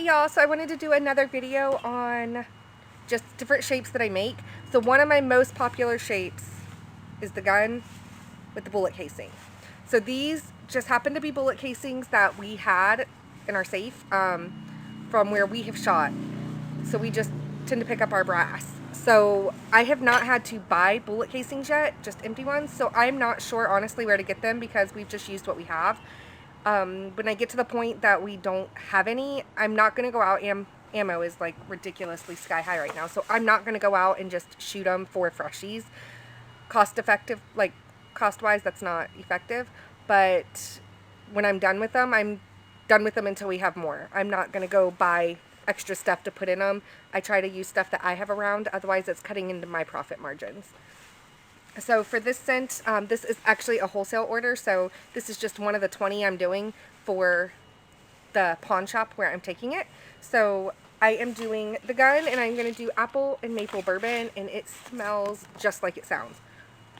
y'all, so I wanted to do another video on just different shapes that I make. So one of my most popular shapes is the gun with the bullet casing. So these just happen to be bullet casings that we had in our safe from where we have shot. So we just tend to pick up our brass. So I have not had to buy bullet casings yet, just empty ones. So I'm not sure honestly where to get them because we've just used what we have. When I get to the point that we don't have any, I'm not going to go out. Ammo is like ridiculously sky high right now. So I'm not going to go out and just shoot them for freshies. Cost effective, like cost wise, that's not effective. But when I'm done with them, I'm done with them until we have more. I'm not going to go buy extra stuff to put in them. I try to use stuff that I have around. Otherwise, it's cutting into my profit margins. So for this scent, this is actually a wholesale order. So this is just one of the 20 I'm doing for the pawn shop where I'm taking it. So I am doing the gun and I'm going to do apple and maple bourbon, and it smells just like it sounds.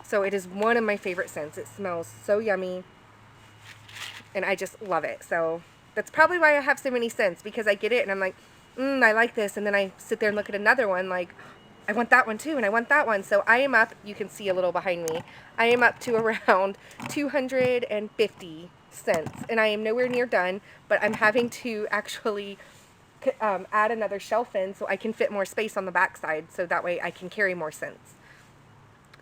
So it is one of my favorite scents. It smells so yummy and I just love it. So that's probably why I have so many scents, because I get it and I'm like, I like this. And then I sit there and look at another one like, I want that one too, and I want that one. So I am up, you can see a little behind me, I am up to around 250 scents, and I am nowhere near done, but I'm having to actually add another shelf in so I can fit more space on the back side, so that way I can carry more scents.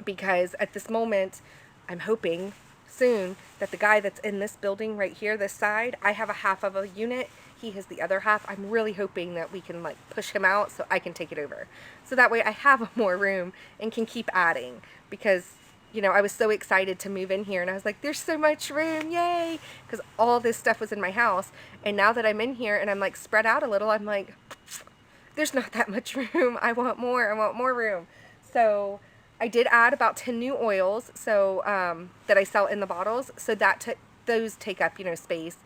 Because at this moment, I'm hoping soon that the guy that's in this building right here, this side, I have a half of a unit, he has the other half. I'm really hoping that we can like push him out so I can take it over. So that way I have more room and can keep adding, because you know, I was so excited to move in here and I was like, there's so much room, yay! Because all this stuff was in my house, and now that I'm in here and I'm like spread out a little, I'm like, there's not that much room. I want more room. So I did add about 10 new oils, so that I sell in the bottles, so that those take up, you know, space.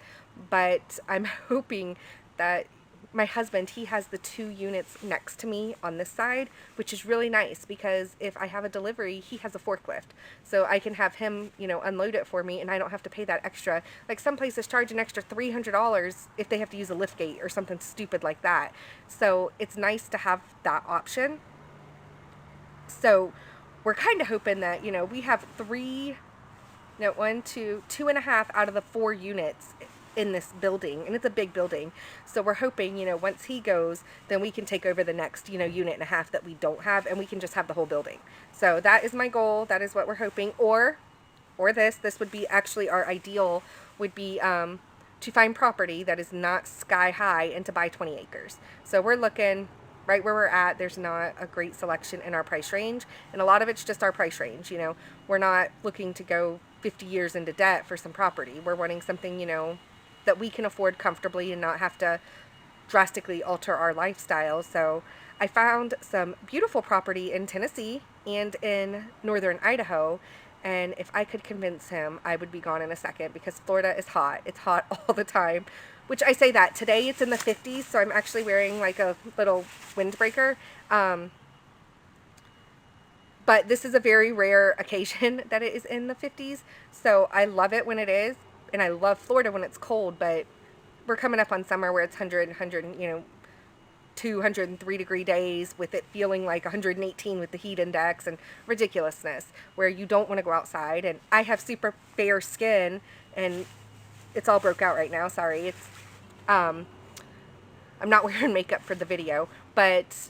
But I'm hoping that my husband, he has the 2 units next to me on this side, which is really nice, because if I have a delivery, he has a forklift. So I can have him, you know, unload it for me, and I don't have to pay that extra. Like some places charge an extra $300 if they have to use a lift gate or something stupid like that. So it's nice to have that option. So we're kind of hoping that, you know, we have 2 and a half out of the 4 units in this building, and it's a big building. So we're hoping, you know, once he goes, then we can take over the next, you know, unit and a half that we don't have, and we can just have the whole building. So that is my goal. That is what we're hoping. Or this would be actually our ideal, would be to find property that is not sky high and to buy 20 acres. So we're looking right where we're at. There's not a great selection in our price range, and a lot of it's just our price range. You know, we're not looking to go 50 years into debt for some property. We're wanting something, you know, that we can afford comfortably and not have to drastically alter our lifestyle. So I found some beautiful property in Tennessee and in northern Idaho, and if I could convince him, I would be gone in a second, because Florida is hot. It's hot all the time, which I say that. Today it's in the 50s, so I'm actually wearing like a little windbreaker. But this is a very rare occasion that it is in the 50s, so I love it when it is, and I love Florida when it's cold, but we're coming up on summer where it's 100, you know, 203 degree days, with it feeling like 118 with the heat index and ridiculousness, where you don't want to go outside. And I have super fair skin, and it's all broke out right now. Sorry. It's, I'm not wearing makeup for the video, but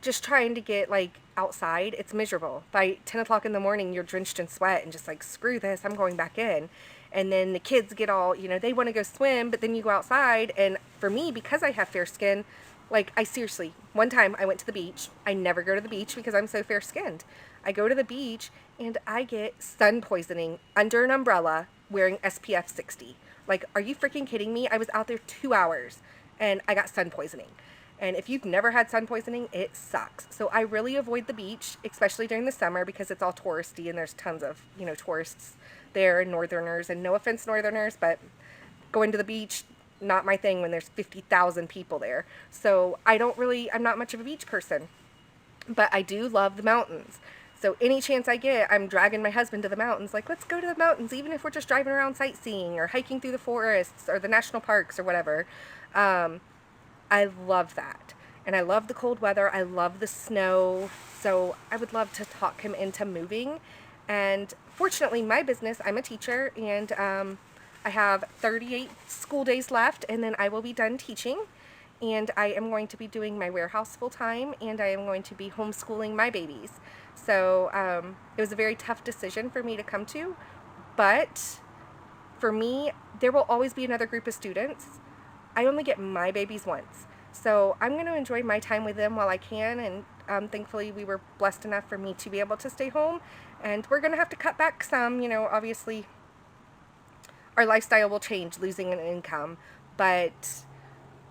just trying to get like outside, it's miserable. By 10 o'clock in the morning, you're drenched in sweat and just like, screw this, I'm going back in. And then the kids get all, you know, they want to go swim, but then you go outside. And for me, because I have fair skin, like I seriously, one time I went to the beach. I never go to the beach because I'm so fair skinned. I go to the beach and I get sun poisoning under an umbrella wearing SPF 60. Like, are you freaking kidding me? I was out there 2 hours and I got sun poisoning. And if you've never had sun poisoning, it sucks. So I really avoid the beach, especially during the summer, because it's all touristy and there's tons of, you know, tourists there and northerners. And no offense, northerners, but going to the beach, not my thing when there's 50,000 people there. So I'm not much of a beach person, but I do love the mountains. So any chance I get, I'm dragging my husband to the mountains. Like, let's go to the mountains, even if we're just driving around sightseeing or hiking through the forests or the national parks or whatever. I love that. And I love the cold weather. I love the snow. So I would love to talk him into moving. And fortunately, my business, I'm a teacher, and I have 38 school days left, and then I will be done teaching. And I am going to be doing my warehouse full time, and I am going to be homeschooling my babies. So it was a very tough decision for me to come to. But for me, there will always be another group of students. I only get my babies once. So I'm going to enjoy my time with them while I can, and thankfully we were blessed enough for me to be able to stay home. And we're going to have to cut back some, you know, obviously our lifestyle will change, losing an income, but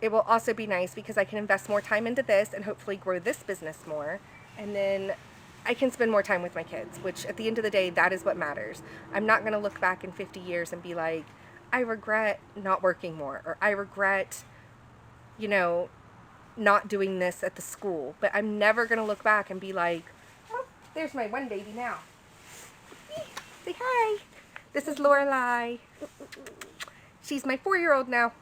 it will also be nice because I can invest more time into this and hopefully grow this business more. And then I can spend more time with my kids, which at the end of the day, that is what matters. I'm not going to look back in 50 years and be like, I regret not working more, or I regret, you know, not doing this at the school. But I'm never going to look back and be like, oh, there's my one baby now. Say hi. This is Lorelai. She's my 4-year-old now.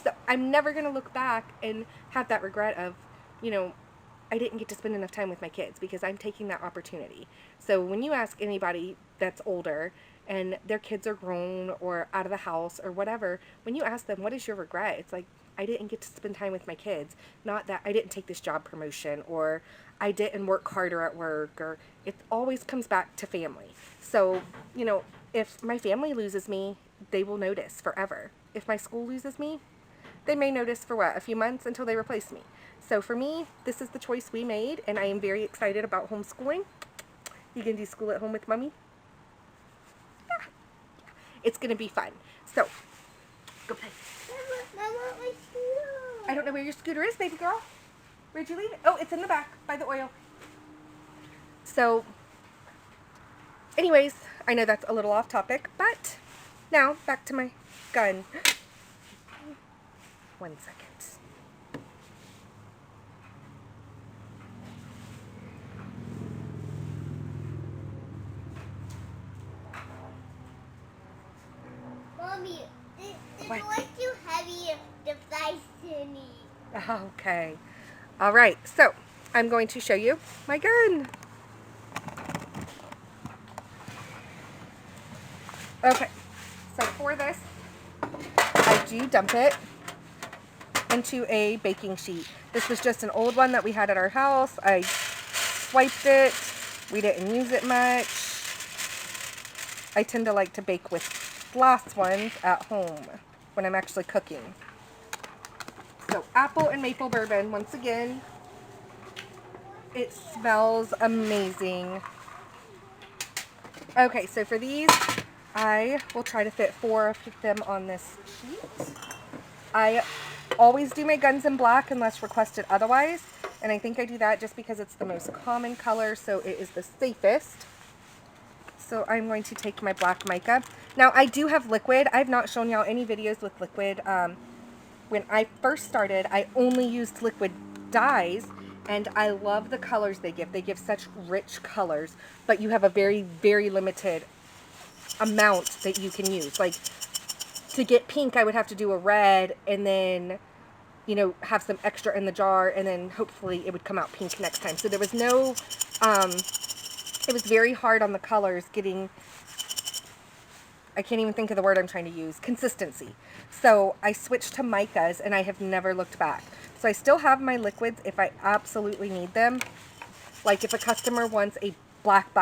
So I'm never going to look back and have that regret of, you know, I didn't get to spend enough time with my kids, because I'm taking that opportunity. So when you ask anybody that's older and their kids are grown or out of the house or whatever, when you ask them, what is your regret? It's like, I didn't get to spend time with my kids. Not that I didn't take this job promotion, or I didn't work harder at work, or it always comes back to family. So, you know, if my family loses me, they will notice forever. If my school loses me, they may notice for what, a few months until they replace me. So for me, this is the choice we made, and I am very excited about homeschooling. You can do school at home with mommy. Yeah. It's going to be fun. So, go play. Mama, my scooter. I don't know where your scooter is, baby girl. Where'd you leave it? Oh, it's in the back by the oil. So, anyways, I know that's a little off topic, but now back to my gun. 1 second. Mommy, this What? was too heavy to fly to me. Okay. All right. So I'm going to show you my gun. Okay. So for this, I do dump it into a baking sheet. This was just an old one that we had at our house. I swiped it. We didn't use it much. I tend to like to bake with glass ones at home when I'm actually cooking. So apple and maple bourbon, once again. It smells amazing. Okay, so for these, I will try to fit 4 of them on this sheet. I always do my guns in black unless requested otherwise, and I think I do that just because it's the most common color, so it is the safest. So I'm going to take my black mica. Now I do have liquid. I've not shown y'all any videos with liquid. When I first started, I only used liquid dyes, and I love the colors they give. They give such rich colors, but you have a very, very limited amount that you can use. Like, to get pink, I would have to do a red, and then, you know, have some extra in the jar, and then hopefully it would come out pink next time. So there was no, it was very hard on the colors getting, I can't even think of the word I'm trying to use, consistency. So I switched to micas, and I have never looked back. So I still have my liquids if I absolutely need them. Like if a customer wants a black,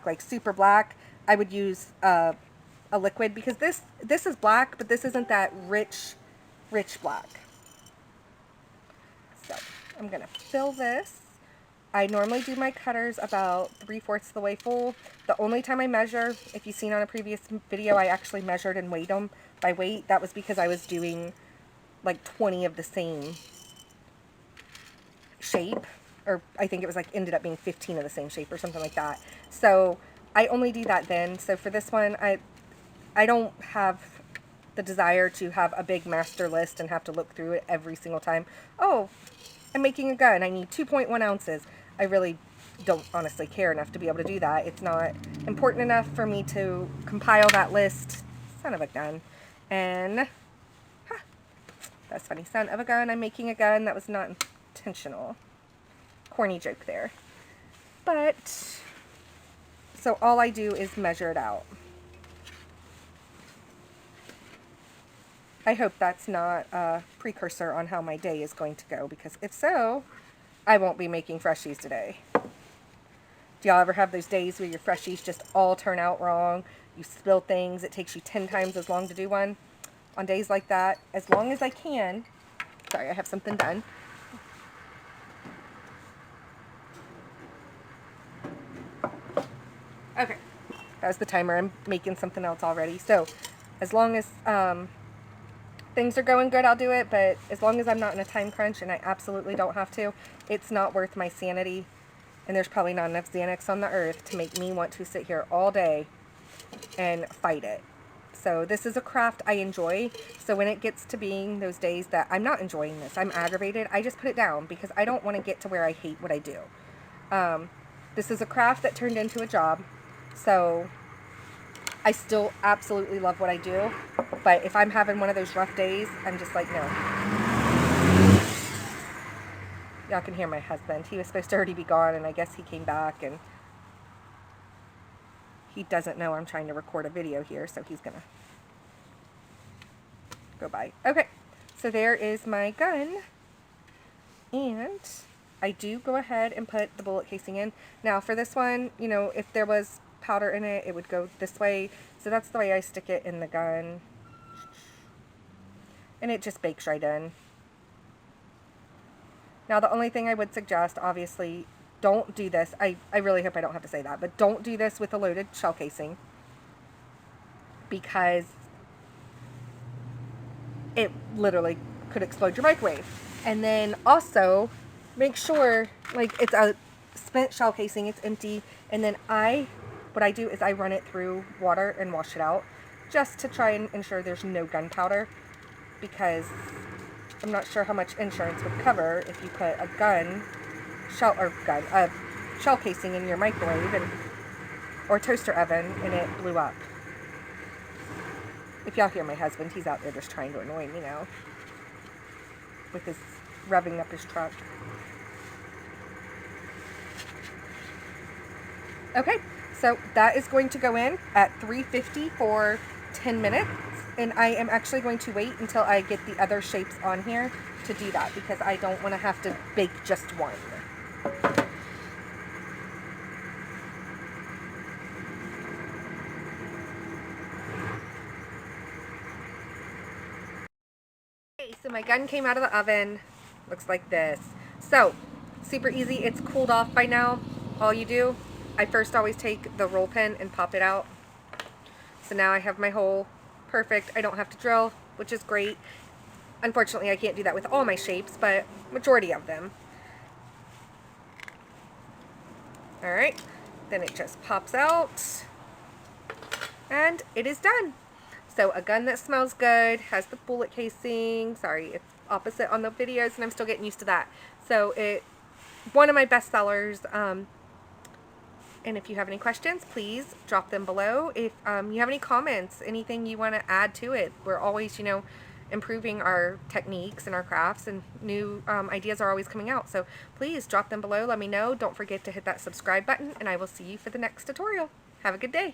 like super black, I would use a liquid, because this is black, but this isn't that rich black. So I'm going to fill this. I normally do my cutters about 3/4 of the way full. The only time I measure, if you've seen on a previous video, I actually measured and weighed them by weight. That was because I was doing like 20 of the same shape, or I think it was like ended up being 15 of the same shape or something like that. So I only do that then. So for this one, I don't have the desire to have a big master list and have to look through it every single time. Oh, I'm making a gun. I need 2.1 ounces. I really don't honestly care enough to be able to do that. It's not important enough for me to compile that list. Son of a gun. And, that's funny. Son of a gun. I'm making a gun. That was not intentional. Corny joke there. But, so all I do is measure it out. I hope that's not a precursor on how my day is going to go, because if so, I won't be making Freshies today. Do y'all ever have those days where your Freshies just all turn out wrong? You spill things, it takes you 10 times as long to do one? On days like that, as long as I can, sorry, I have something done. Okay, that was the timer. I'm making something else already. So, as long as things are going good, I'll do it, but as long as I'm not in a time crunch, and I absolutely don't have to, it's not worth my sanity, and there's probably not enough Xanax on the earth to make me want to sit here all day and fight it. So this is a craft I enjoy, so when it gets to being those days that I'm not enjoying this, I'm aggravated, I just put it down, because I don't want to get to where I hate what I do. This is a craft that turned into a job, so I still absolutely love what I do, but if I'm having one of those rough days, I'm just like, no. Y'all can hear my husband. He was supposed to already be gone, and I guess he came back, and he doesn't know I'm trying to record a video here, so he's gonna go by. Okay, so there is my gun, and I do go ahead and put the bullet casing in. Now, for this one, you know, if there was powder in it, it would go this way. So that's the way I stick it in the gun. And it just bakes right in. Now, the only thing I would suggest, obviously, don't do this. I really hope I don't have to say that, but don't do this with a loaded shell casing, because it literally could explode your microwave. And then also, make sure, like, it's a spent shell casing, it's empty, and then what I do is I run it through water and wash it out, just to try and ensure there's no gunpowder, because I'm not sure how much insurance would cover if you put a shell casing in your microwave or toaster oven and it blew up. If y'all hear my husband, he's out there just trying to annoy me now with his revving up his truck. Okay, so that is going to go in at 350 for 10 minutes. And I am actually going to wait until I get the other shapes on here to do that, because I don't want to have to bake just one. Okay, so my gun came out of the oven. Looks like this. So, super easy. It's cooled off by now. All you do, I first always take the roll pin and pop it out. So now I have my hole. Perfect. I don't have to drill, which is great. Unfortunately, I can't do that with all my shapes, but majority of them. Alright, then it just pops out, and it is done. So a gun that smells good, has the bullet casing. Sorry, it's opposite on the videos, and I'm still getting used to that. So one of my best sellers. And if you have any questions, please drop them below. If you have any comments, anything you want to add to it, we're always, you know, improving our techniques and our crafts, and new ideas are always coming out. So please drop them below. Let me know. Don't forget to hit that subscribe button, and I will see you for the next tutorial. Have a good day.